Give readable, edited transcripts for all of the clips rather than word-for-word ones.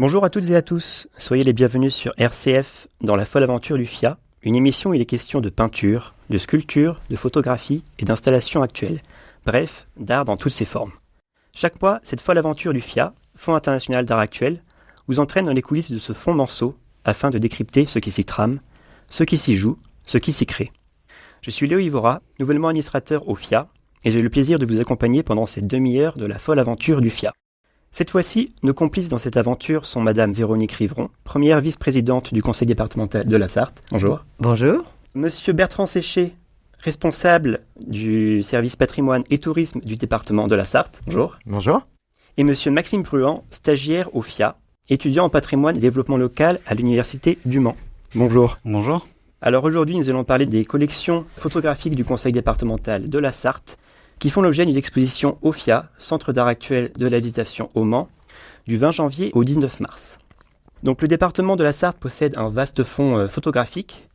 Bonjour à toutes et à tous, soyez les bienvenus sur RCF dans la folle aventure du FIA, une émission où il est question de peinture, de sculpture, de photographie et d'installation actuelle, bref, d'art dans toutes ses formes. Chaque mois, cette folle aventure du FIA, Fonds international d'art actuel, vous entraîne dans les coulisses de ce fonds morceau afin de décrypter ce qui s'y trame, ce qui s'y joue, ce qui s'y crée. Je suis Léo Ivora, nouvellement administrateur au FIA, et j'ai le plaisir de vous accompagner pendant cette demi-heure de la folle aventure du FIA. Cette fois-ci, nos complices dans cette aventure sont Madame Véronique Rivron, première vice-présidente du conseil départemental de la Sarthe. Bonjour. Bonjour. Monsieur Bertrand Séché, responsable du service patrimoine et tourisme du département de la Sarthe. Bonjour. Bonjour. Et Monsieur Maxime Bruand, stagiaire au FIA, étudiant en patrimoine et développement local à l'université du Mans. Bonjour. Bonjour. Alors aujourd'hui, nous allons parler des collections photographiques du conseil départemental de la Sarthe qui font l'objet d'une exposition au FIA, Centre d'art actuel de la Visitation au Mans, du 20 janvier au 19 mars. Donc le département de la Sarthe possède un vaste fonds photographique,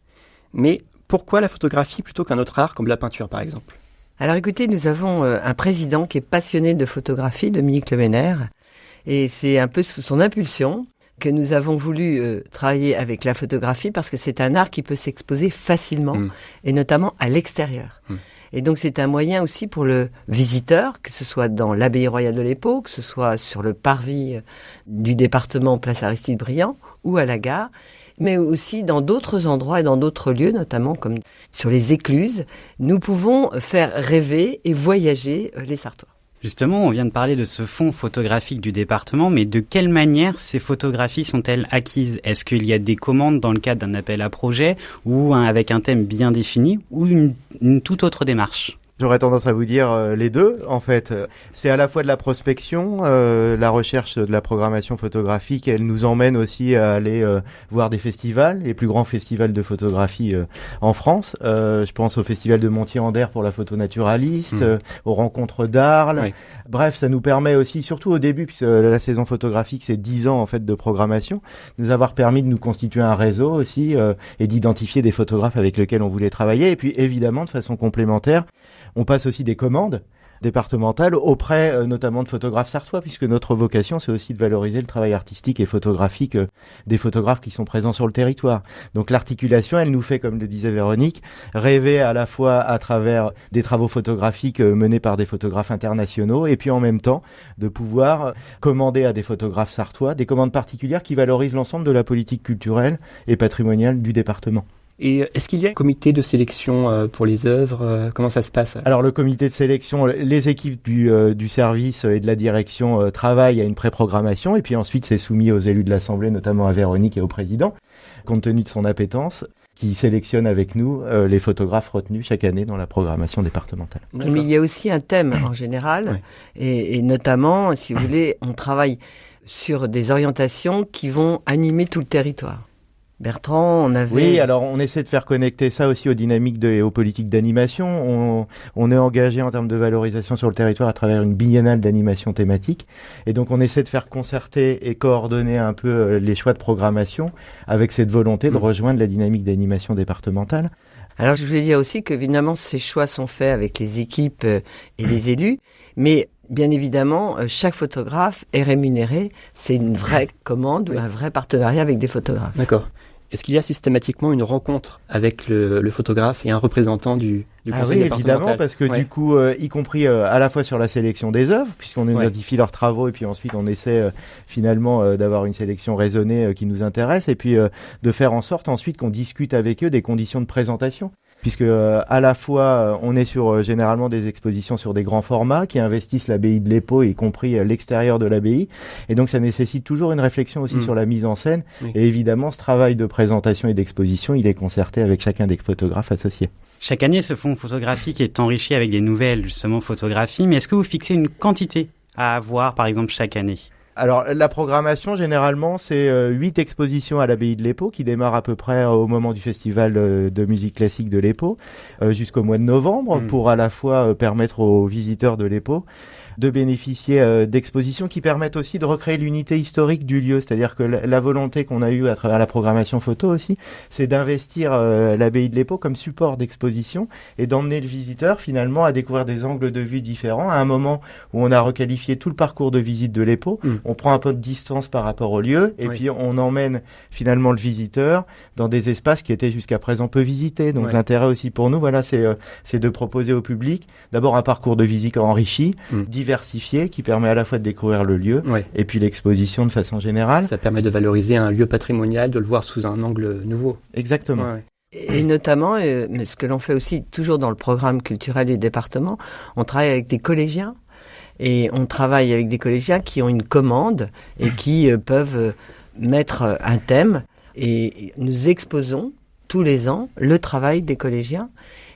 mais pourquoi la photographie plutôt qu'un autre art comme la peinture par exemple ? Alors écoutez, nous avons un président qui est passionné de photographie, Dominique Leménaire, et c'est un peu sous son impulsion que nous avons voulu travailler avec la photographie parce que c'est un art qui peut s'exposer facilement et notamment à l'extérieur. Et donc c'est un moyen aussi pour le visiteur, que ce soit dans l'abbaye royale de l'Épau, que ce soit sur le parvis du département Place Aristide-Briand ou à la gare, mais aussi dans d'autres endroits et dans d'autres lieux, notamment comme sur les écluses, nous pouvons faire rêver et voyager les Sartois. Justement, on vient de parler de ce fonds photographique du département, mais de quelle manière ces photographies sont-elles acquises ? Est-ce qu'il y a des commandes dans le cadre d'un appel à projet ou avec un thème bien défini ou une toute autre démarche ? J'aurais tendance à vous dire les deux, en fait. C'est à la fois de la prospection, la recherche de la programmation photographique, elle nous emmène aussi à aller voir des festivals, les plus grands festivals de photographie en France. Je pense au festival de Montier-Anders pour la photo naturaliste, aux rencontres d'Arles. Oui. Bref, ça nous permet aussi, surtout au début, puisque la saison photographique, c'est 10 ans en fait de programmation, nous avoir permis de nous constituer un réseau aussi et d'identifier des photographes avec lesquels on voulait travailler. Et puis évidemment, de façon complémentaire, on passe aussi des commandes départementales auprès notamment de photographes sartois, puisque notre vocation, c'est aussi de valoriser le travail artistique et photographique des photographes qui sont présents sur le territoire. Donc l'articulation, elle nous fait, comme le disait Véronique, rêver à la fois à travers des travaux photographiques menés par des photographes internationaux, et puis en même temps de pouvoir commander à des photographes sartois des commandes particulières qui valorisent l'ensemble de la politique culturelle et patrimoniale du département. Et est-ce qu'il y a un comité de sélection pour les œuvres ? Comment ça se passe ? Alors le comité de sélection, les équipes du service et de la direction travaillent à une pré-programmation et puis ensuite c'est soumis aux élus de l'Assemblée, notamment à Véronique et au président, compte tenu de son appétence, qui sélectionne avec nous les photographes retenus chaque année dans la programmation départementale. D'accord. Mais il y a aussi un thème en général et notamment, si vous voulez, on travaille sur des orientations qui vont animer tout le territoire. Bertrand, on avait... Oui, alors on essaie de faire connecter ça aussi aux dynamiques et aux politiques d'animation. On est engagé en termes de valorisation sur le territoire à travers une biennale d'animation thématique. Et donc on essaie de faire concerter et coordonner un peu les choix de programmation avec cette volonté de rejoindre la dynamique d'animation départementale. Alors je voulais dire aussi qu'évidemment ces choix sont faits avec les équipes et les élus, mais bien évidemment chaque photographe est rémunéré. C'est une vraie commande ou un vrai partenariat avec des photographes. D'accord. Est-ce qu'il y a systématiquement une rencontre avec le photographe et un représentant du conseil départemental ? Évidemment, parce que du coup, y compris à la fois sur la sélection des œuvres, puisqu'on identifie leurs travaux et puis ensuite on essaie finalement d'avoir une sélection raisonnée qui nous intéresse et puis de faire en sorte ensuite qu'on discute avec eux des conditions de présentation. Puisque à la fois on est sur généralement des expositions sur des grands formats qui investissent l'abbaye de l'Épau, y compris l'extérieur de l'abbaye, et donc ça nécessite toujours une réflexion aussi sur la mise en scène. Et évidemment, ce travail de présentation et d'exposition, il est concerté avec chacun des photographes associés. Chaque année, ce fonds photographique est enrichi avec des nouvelles justement photographies, mais est-ce que vous fixez une quantité à avoir par exemple chaque année ? Alors, la programmation, généralement, c'est 8 expositions à l'abbaye de l'Épau qui démarrent à peu près au moment du festival de musique classique de l'Épau jusqu'au mois de novembre pour à la fois permettre aux visiteurs de l'Épau de bénéficier d'expositions qui permettent aussi de recréer l'unité historique du lieu. C'est-à-dire que la volonté qu'on a eue à travers la programmation photo aussi, c'est d'investir l'abbaye de l'Épau comme support d'exposition et d'emmener le visiteur finalement à découvrir des angles de vue différents à un moment où on a requalifié tout le parcours de visite de l'Épau on prend un peu de distance par rapport au lieu, et puis on emmène finalement le visiteur dans des espaces qui étaient jusqu'à présent peu visités. Donc l'intérêt aussi pour nous, voilà, c'est de proposer au public d'abord un parcours de visite enrichi, diversifié, qui permet à la fois de découvrir le lieu et puis l'exposition de façon générale. Ça permet de valoriser un lieu patrimonial, de le voir sous un angle nouveau. Exactement. Et notamment, ce que l'on fait aussi toujours dans le programme culturel du département, on travaille avec des collégiens. Et on travaille avec des collégiens qui ont une commande et qui peuvent mettre un thème. Et nous exposons tous les ans le travail des collégiens.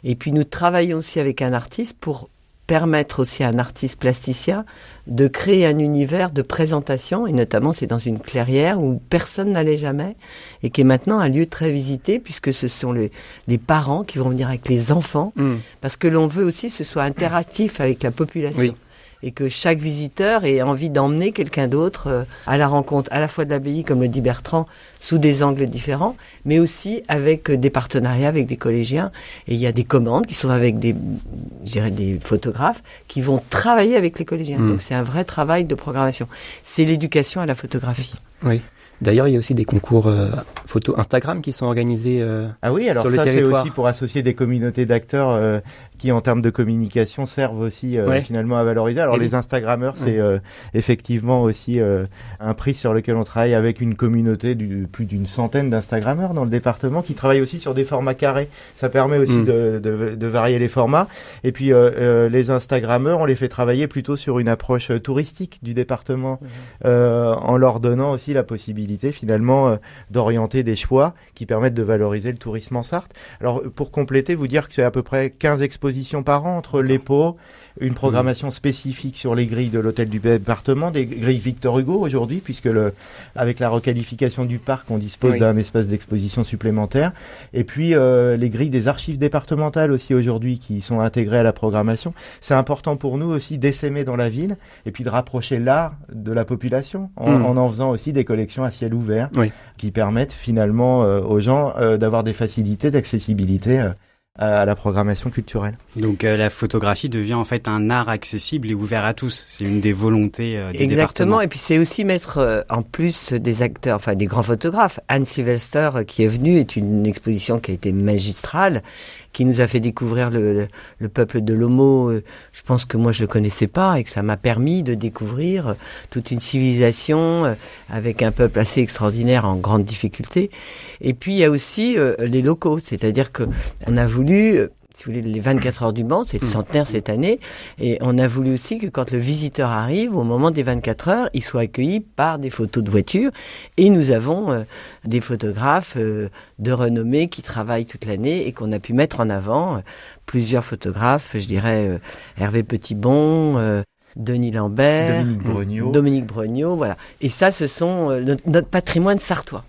Et puis nous travaillons aussi avec un artiste pour permettre aussi à un artiste plasticien de créer un univers de présentation. Et notamment, c'est dans une clairière où personne n'allait jamais et qui est maintenant un lieu très visité puisque ce sont les parents qui vont venir avec les enfants. Parce que l'on veut aussi que ce soit interactif avec la population. Oui. Et que chaque visiteur ait envie d'emmener quelqu'un d'autre à la rencontre à la fois de l'abbaye, comme le dit Bertrand, sous des angles différents, mais aussi avec des partenariats avec des collégiens. Et il y a des commandes qui sont avec des photographes qui vont travailler avec les collégiens. Donc c'est un vrai travail de programmation. C'est l'éducation à la photographie. Oui. D'ailleurs, il y a aussi des concours photo Instagram qui sont organisés ah oui, alors sur ça, le territoire. C'est aussi pour associer des communautés d'acteurs qui, en termes de communication, servent aussi finalement à valoriser. Alors les Instagrammeurs, c'est effectivement aussi un prix sur lequel on travaille avec une communauté plus d'une centaine d'Instagrammeurs dans le département qui travaillent aussi sur des formats carrés. Ça permet aussi de varier les formats. Et puis les Instagrammeurs, on les fait travailler plutôt sur une approche touristique du département en leur donnant aussi la possibilité finalement d'orienter des choix qui permettent de valoriser le tourisme en Sarthe. Alors pour compléter, vous dire que c'est à peu près 15 expositions par an entre l'EPO, une programmation spécifique sur les grilles de l'hôtel du département, des grilles Victor Hugo aujourd'hui, puisque avec la requalification du parc, on dispose d'un espace d'exposition supplémentaire. Et puis les grilles des archives départementales aussi aujourd'hui qui sont intégrées à la programmation. C'est important pour nous aussi d'essaimer dans la ville et puis de rapprocher l'art de la population en faisant aussi des collections à ciel ouvert qui permettent finalement aux gens d'avoir des facilités d'accessibilité à la programmation culturelle. Donc la photographie devient en fait un art accessible et ouvert à tous. C'est une des volontés du département. Exactement, et puis c'est aussi mettre en plus des acteurs, enfin des grands photographes. Anne Sylvester qui est venue est une exposition qui a été magistrale, qui nous a fait découvrir le peuple de l'Homo. Je pense que moi je le connaissais pas et que ça m'a permis de découvrir toute une civilisation avec un peuple assez extraordinaire en grande difficulté. Et puis il y a aussi les locaux, c'est-à-dire que on a voulu, si vous voulez, les 24 heures du Mans, c'est le centenaire cette année, et on a voulu aussi que quand le visiteur arrive, au moment des 24 heures, il soit accueilli par des photos de voitures, et nous avons des photographes de renommée qui travaillent toute l'année et qu'on a pu mettre en avant, plusieurs photographes, je dirais Hervé Petitbon, Denis Lambert, Dominique Brognaud, voilà. Et ça, ce sont notre patrimoine sartois.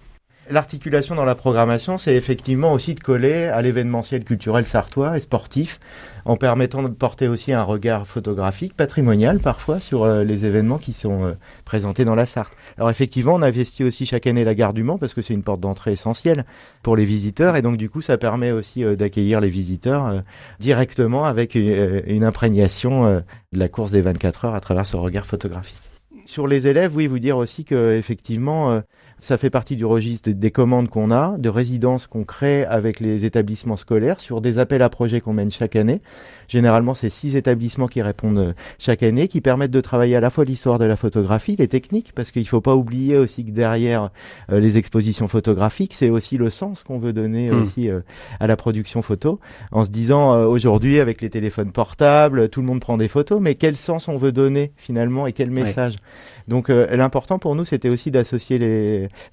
L'articulation dans la programmation, c'est effectivement aussi de coller à l'événementiel culturel sartois et sportif, en permettant de porter aussi un regard photographique, patrimonial parfois, sur les événements qui sont présentés dans la Sarthe. Alors effectivement, on investit aussi chaque année la gare du Mans, parce que c'est une porte d'entrée essentielle pour les visiteurs, et donc du coup, ça permet aussi d'accueillir les visiteurs directement avec une imprégnation de la course des 24 heures à travers ce regard photographique. Sur les élèves, oui, vous dire aussi que effectivement, ça fait partie du registre des commandes qu'on a, de résidences qu'on crée avec les établissements scolaires sur des appels à projets qu'on mène chaque année. Généralement, c'est 6 établissements qui répondent chaque année, qui permettent de travailler à la fois l'histoire de la photographie, les techniques, parce qu'il faut pas oublier aussi que derrière les expositions photographiques, c'est aussi le sens qu'on veut donner aussi à la production photo, en se disant aujourd'hui avec les téléphones portables, tout le monde prend des photos, mais quel sens on veut donner finalement et quel message. Donc l'important pour nous, c'était aussi d'associer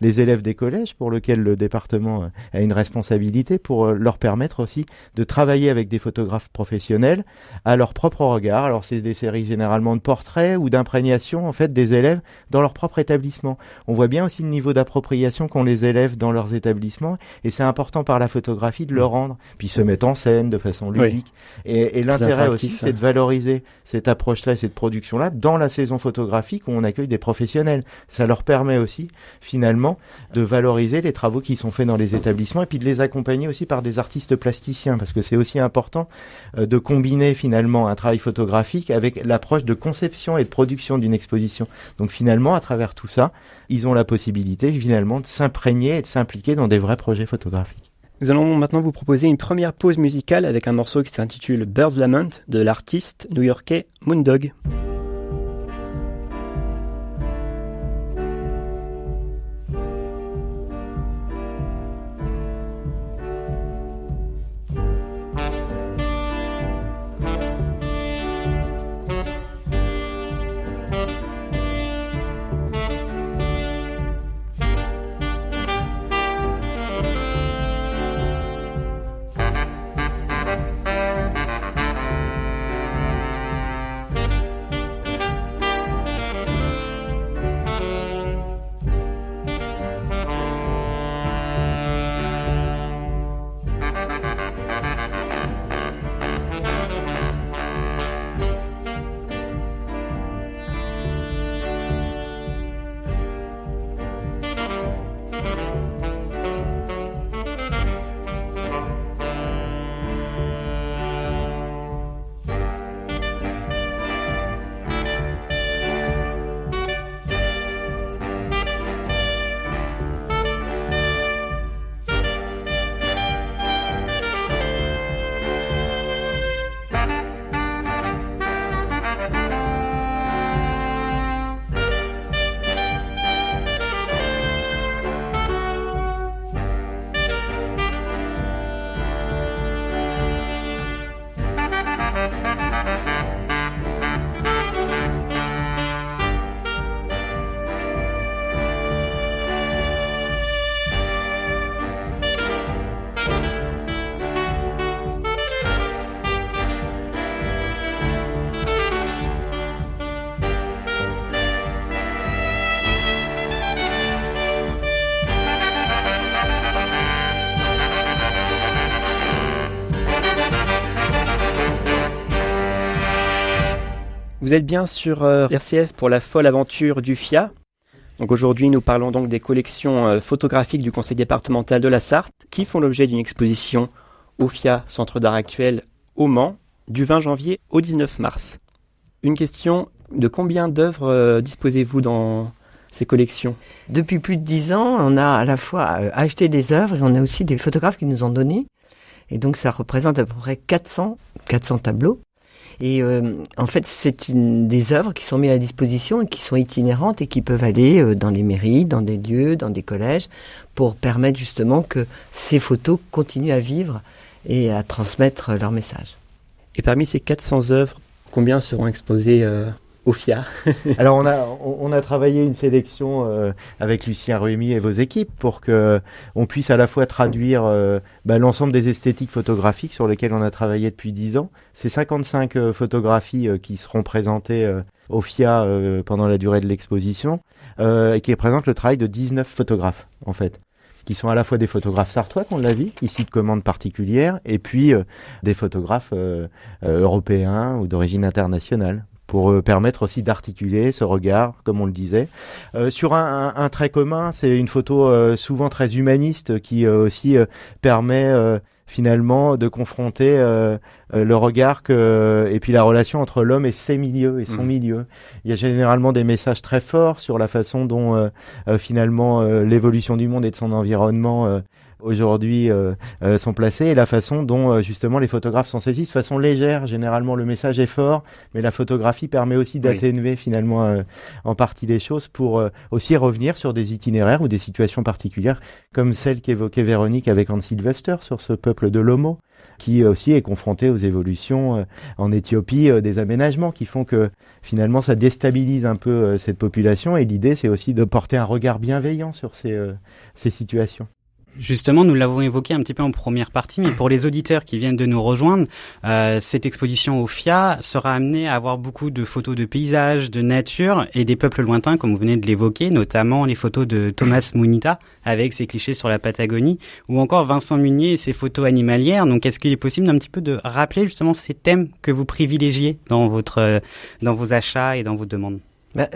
les élèves des collèges, pour lesquels le département a une responsabilité, pour leur permettre aussi de travailler avec des photographes professionnels à leur propre regard. Alors c'est des séries généralement de portraits ou d'imprégnation en fait des élèves dans leur propre établissement. On voit bien aussi le niveau d'appropriation qu'ont les élèves dans leurs établissements, et c'est important par la photographie de le rendre, puis se mettre en scène de façon ludique. Et l'intérêt aussi, c'est de valoriser cette approche-là et cette production-là dans la saison photographique où on accueille des professionnels. Ça leur permet aussi finalement finalement de valoriser les travaux qui sont faits dans les établissements et puis de les accompagner aussi par des artistes plasticiens, parce que c'est aussi important de combiner finalement un travail photographique avec l'approche de conception et de production d'une exposition. Donc finalement, à travers tout ça, ils ont la possibilité finalement de s'imprégner et de s'impliquer dans des vrais projets photographiques. Nous allons maintenant vous proposer une première pause musicale avec un morceau qui s'intitule Bird's Lament de l'artiste new-yorkais Moondog. Vous êtes bien sur RCF pour la folle aventure du FIA. Donc aujourd'hui, nous parlons donc des collections photographiques du Conseil départemental de la Sarthe qui font l'objet d'une exposition au FIA, Centre d'art actuel au Mans, du 20 janvier au 19 mars. Une question, de combien d'œuvres disposez-vous dans ces collections ? Depuis plus de 10 ans, on a à la fois acheté des œuvres et on a aussi des photographes qui nous ont donné. Et donc ça représente à peu près 400 tableaux. Et en fait, c'est des œuvres qui sont mises à disposition et qui sont itinérantes et qui peuvent aller dans les mairies, dans des lieux, dans des collèges, pour permettre justement que ces photos continuent à vivre et à transmettre leur message. Et parmi ces 400 œuvres, combien seront exposées au FIA ? Alors on a travaillé une sélection avec Lucien Ruemy et vos équipes pour que on puisse à la fois traduire l'ensemble des esthétiques photographiques sur lesquelles on a travaillé depuis 10 ans. C'est 55 photographies qui seront présentées au FIA pendant la durée de l'exposition et qui représentent le travail de 19 photographes en fait, qui sont à la fois des photographes sartois, qu'on l'a vu, ici de commande particulière, et puis des photographes européens ou d'origine internationale, pour permettre aussi d'articuler ce regard, comme on le disait. Sur un trait commun, c'est une photo souvent très humaniste qui aussi permet finalement de confronter le regard et puis la relation entre l'homme et ses milieux et son milieu. Il y a généralement des messages très forts sur la façon dont finalement l'évolution du monde et de son environnement aujourd'hui sont placés et la façon dont justement les photographes s'en saisissent de façon légère. Généralement le message est fort, mais la photographie permet aussi d'atténuer finalement en partie les choses pour aussi revenir sur des itinéraires ou des situations particulières comme celle qu'évoquait Véronique avec Hans Sylvester sur ce peuple de l'Homo qui aussi est confronté aux évolutions en Éthiopie des aménagements qui font que finalement ça déstabilise un peu cette population et l'idée c'est aussi de porter un regard bienveillant sur ces situations. Justement, nous l'avons évoqué un petit peu en première partie, mais pour les auditeurs qui viennent de nous rejoindre, cette exposition au FIA sera amenée à avoir beaucoup de photos de paysages, de nature et des peuples lointains, comme vous venez de l'évoquer, notamment les photos de Thomas Munita avec ses clichés sur la Patagonie, ou encore Vincent Munier et ses photos animalières. Donc, est-ce qu'il est possible d'un petit peu de rappeler justement ces thèmes que vous privilégiez dans vos achats et dans vos demandes ?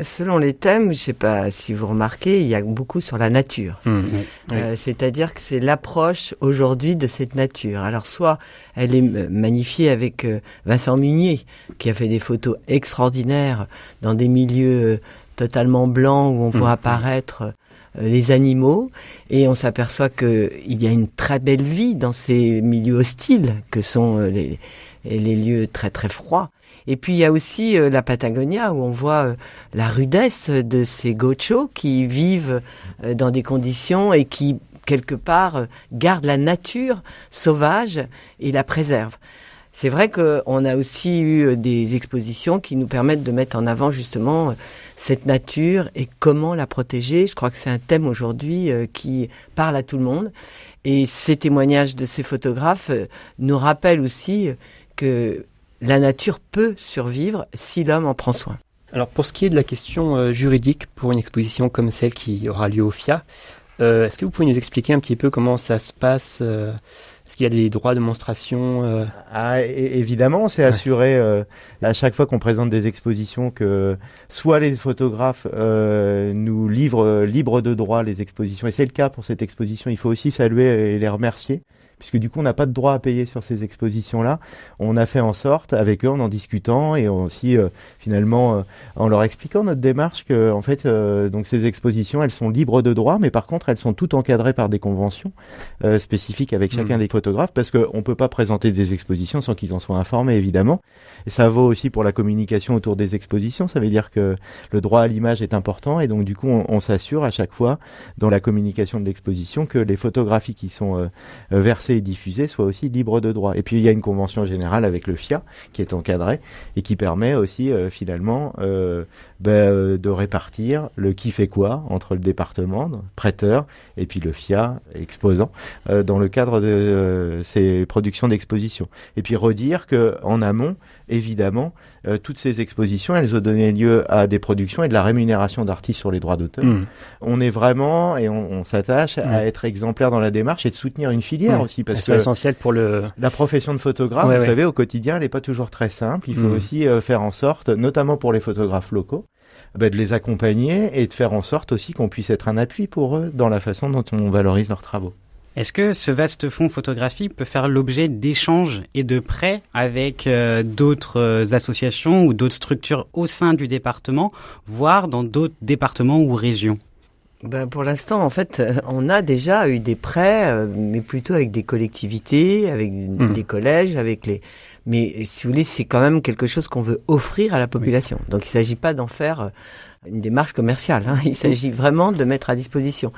Selon les thèmes, je sais pas si vous remarquez, il y a beaucoup sur la nature. Oui. C'est-à-dire que c'est l'approche aujourd'hui de cette nature. Alors soit elle est magnifiée avec Vincent Munier, qui a fait des photos extraordinaires dans des milieux totalement blancs où on voit apparaître les animaux, et on s'aperçoit qu'il y a une très belle vie dans ces milieux hostiles que sont les lieux très très froids. Et puis il y a aussi la Patagonia où on voit la rudesse de ces gauchos qui vivent dans des conditions et qui quelque part gardent la nature sauvage et la préservent. C'est vrai qu'on a aussi eu des expositions qui nous permettent de mettre en avant justement cette nature et comment la protéger. Je crois que c'est un thème aujourd'hui qui parle à tout le monde. Et ces témoignages de ces photographes nous rappellent aussi que la nature peut survivre si l'homme en prend soin. Alors pour ce qui est de la question juridique pour une exposition comme celle qui aura lieu au FIA, est-ce que vous pouvez nous expliquer un petit peu comment ça se passe Est-ce qu'il y a des droits de monstration Évidemment, c'est assuré à chaque fois qu'on présente des expositions que soit les photographes nous livrent libre de droit les expositions, et c'est le cas pour cette exposition. Il faut aussi saluer et les remercier, puisque du coup on n'a pas de droit à payer sur ces expositions-là. On a fait en sorte, avec eux, en discutant et aussi finalement en leur expliquant notre démarche, que en fait donc ces expositions elles sont libres de droit, mais par contre elles sont toutes encadrées par des conventions spécifiques avec chacun des photographes, parce qu'on peut pas présenter des expositions sans qu'ils en soient informés, évidemment. Et ça vaut aussi pour la communication autour des expositions. Ça veut dire que le droit à l'image est important, et donc du coup on s'assure à chaque fois dans la communication de l'exposition que les photographies qui sont versées et diffusées soient aussi libres de droit. Et puis il y a une convention générale avec le FIA qui est encadrée et qui permet aussi finalement de répartir le qui fait quoi entre le département prêteur et puis le FIA exposant dans le cadre de ces productions d'exposition. Et puis redire que en amont, évidemment, toutes ces expositions, elles ont donné lieu à des productions et de la rémunération d'artistes sur les droits d'auteur. On est vraiment, et on s'attache à être exemplaire dans la démarche et de soutenir une filière aussi, parce que c'est essentiel pour la profession de photographe, vous savez, au quotidien, elle n'est pas toujours très simple. Il faut aussi faire en sorte, notamment pour les photographes locaux, de les accompagner et de faire en sorte aussi qu'on puisse être un appui pour eux dans la façon dont on valorise leurs travaux. Est-ce que ce vaste fonds photographique peut faire l'objet d'échanges et de prêts avec d'autres associations ou d'autres structures au sein du département, voire dans d'autres départements ou régions ? Pour l'instant, en fait, on a déjà eu des prêts, mais plutôt avec des collectivités, avec des collèges, mais si vous voulez, c'est quand même quelque chose qu'on veut offrir à la population. Donc il ne s'agit pas d'en faire une démarche commerciale, hein. Il s'agit vraiment de mettre à disposition.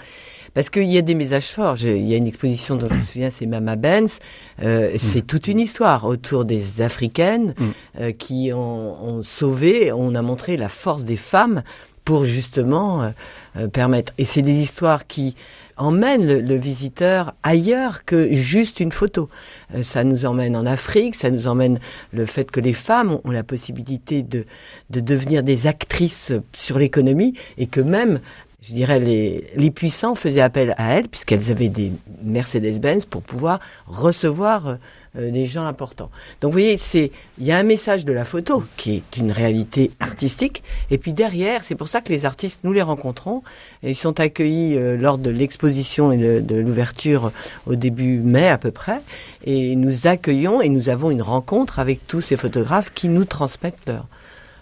Parce qu'il y a des messages forts. Il y a une exposition dont je me souviens, c'est Mama Benz. C'est toute une histoire autour des Africaines qui ont sauvé. On a montré la force des femmes pour justement permettre. Et c'est des histoires qui emmènent le visiteur ailleurs que juste une photo. Ça nous emmène en Afrique, ça nous emmène le fait que les femmes ont la possibilité de devenir des actrices sur l'économie, et que même, je dirais, les puissants faisaient appel à elles, puisqu'elles avaient des Mercedes-Benz pour pouvoir recevoir des gens importants. Donc vous voyez, il y a un message de la photo qui est une réalité artistique, et puis derrière, c'est pour ça que les artistes, nous les rencontrons, et ils sont accueillis lors de l'exposition et de l'ouverture au début mai à peu près, et nous accueillons et nous avons une rencontre avec tous ces photographes qui nous transmettent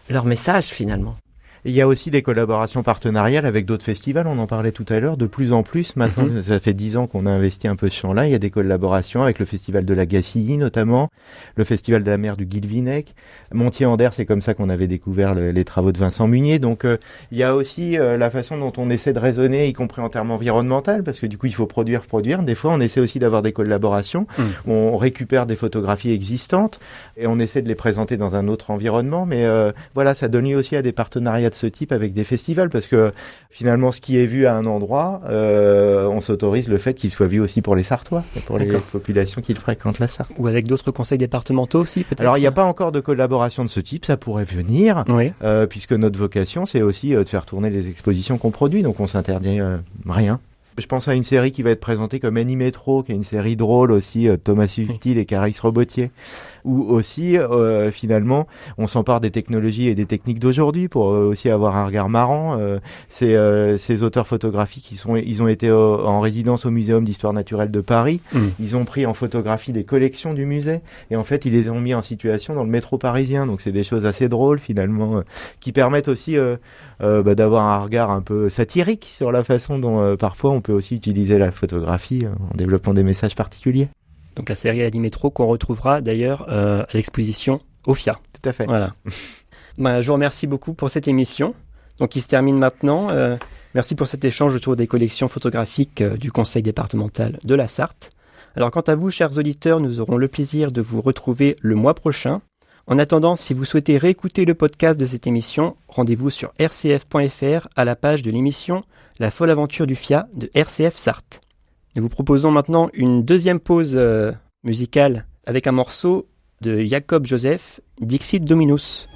leur message finalement. Il y a aussi des collaborations partenariales avec d'autres festivals, on en parlait tout à l'heure, de plus en plus. Maintenant, ça fait 10 ans qu'on a investi un peu ce champ-là. Il y a des collaborations avec le festival de la Gacilly notamment, le festival de la mer du Guilvinec, Montier-Anders, c'est comme ça qu'on avait découvert les travaux de Vincent Munier. Donc il y a aussi la façon dont on essaie de raisonner, y compris en termes environnementaux, parce que du coup il faut produire. Des fois on essaie aussi d'avoir des collaborations, on récupère des photographies existantes et on essaie de les présenter dans un autre environnement. Mais voilà, ça donne lieu aussi à des partenariats de ce type avec des festivals, parce que finalement ce qui est vu à un endroit, on s'autorise le fait qu'il soit vu aussi pour les Sartois, pour les populations qui fréquentent la Sarthe. Ou avec d'autres conseils départementaux aussi, peut-être. Alors il n'y a pas encore de collaboration de ce type, ça pourrait venir, puisque notre vocation c'est aussi de faire tourner les expositions qu'on produit, donc on s'interdit rien. Je pense à une série qui va être présentée comme Animetro, qui est une série drôle aussi, Thomas Subtil et Caris Robotier, où aussi, finalement, on s'empare des technologies et des techniques d'aujourd'hui pour aussi avoir un regard marrant. Ces auteurs photographiques, ils ont été en résidence au Muséum d'Histoire Naturelle de Paris. Ils ont pris en photographie des collections du musée et en fait, ils les ont mis en situation dans le métro parisien. Donc, c'est des choses assez drôles, finalement, qui permettent aussi d'avoir un regard un peu satirique sur la façon dont parfois on peut aussi utiliser la photographie en développant des messages particuliers. Donc la série Animetro qu'on retrouvera d'ailleurs à l'exposition OFIA. Tout à fait. Voilà. Je vous remercie beaucoup pour cette émission. Donc il se termine maintenant. Merci pour cet échange autour des collections photographiques du Conseil départemental de la Sarthe. Alors quant à vous, chers auditeurs, nous aurons le plaisir de vous retrouver le mois prochain. En attendant, si vous souhaitez réécouter le podcast de cette émission, rendez-vous sur rcf.fr à la page de l'émission La folle aventure du FIA de RCF Sarthe. Nous vous proposons maintenant une deuxième pause musicale avec un morceau de Jacob Joseph, Dixit Dominus.